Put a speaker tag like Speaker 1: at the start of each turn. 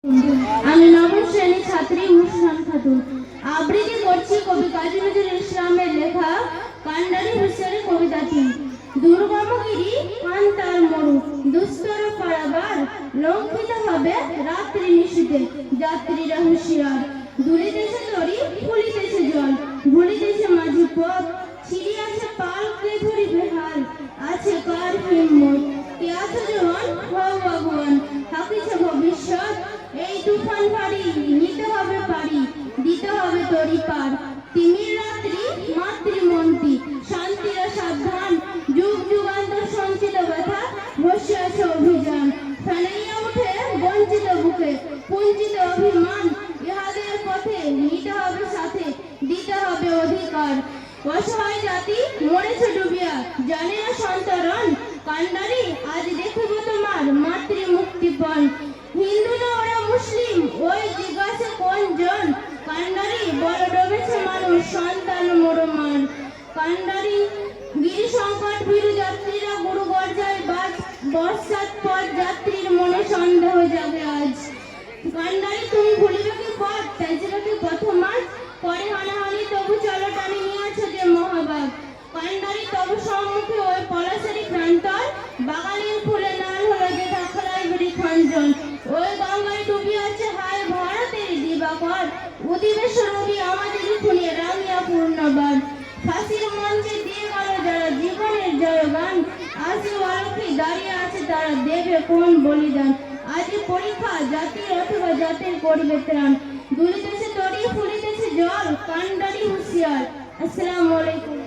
Speaker 1: আমি নবম শ্রেণীর ছাত্রী মুসকান খাতুন। আবৃত্তি করছি কবি কাজী নজরুল ইসলামের লেখা কান্ডারি হুঁশিয়ারি কবিতাটি। দুর্গমগিরি কান্তার মরু দুস্তর পারাবার লঙ্ঘিত হবে রাত্রি নিশীথে যাত্রীরা হুঁশিয়ার। দুলিতেছে তরি ফুলিতেছে জল ভুলিতেছে মাঝি পথ ছিড়িয়াছে পাল কে ধরি বেহাল আছে কার হিম্মত। কে আছো জওয়ান হও ভগবান থাকিছে ভবিষ্যৎ এই তুফান ভারী নিতে হবে পারি দিতে হবে তরি পার। তিমির রাত্রি মাতৃমন্ত্রী শান্তিরা সাবধান যুগ যুগান্তর সঞ্চিত ব্যথা বসে আছে অভিযান। ফেনাইয়া উঠে বঞ্চিত বুকে পুঞ্জিত অভিমান ইহাদের পথে নিতে হবে সাথে দিতে হবে অধিকার। অসহায় জাতি মরেছে ডুবিয়া জানে না সন্তরণ কান্ডারি আজ দেখিব তোমার মাতৃ মুক্তিপণ। হিন্দু না ওরা মুসলিম ওই জিজ্ঞাসা কোন জন কান্ডারি বড় ডুবেছে মানুষ সন্তান মরমান। কান্ডারি গিরি সংকট ভীরু যাত্রীরা গুরু গর্জায় বাজ বর্ষার পর যাত্রীর মনে সন্দেহ জাগে আজ। কান্ডারি তুমি ভুলিবে কি পথ তেজবে কি পথমাজ পরে হানাহানি তবু চলো টানি নিয়েছ যে মহাবাগ। কান্ডারি তবু সম্মুখে ওই পলাশেরই প্রান্তর বাগানের ফুলে নাল হলো যে ঢাকলাই বেরি খঞ্জন। ওই গঙ্গায় ডুবি আছে হায় ভারতের দিবাকর অধিবেশন উড়ি আমাদের খুনে রামিয়া পূর্ণবার। ফাঁসির মঞ্চে দিয়ে গেল যারা জীবনের জয়গান আসে অলক্ষী দাঁড়িয়ে আছে তারা দেবে কোন বলিদান। আজ পরীক্ষা জাতির অথবা জাতির করবে ত্রাণ দুলিতেছে তরি ফুলিতেছে জল কান্ডারি হুঁশিয়ার। আসসালামু আলাইকুম।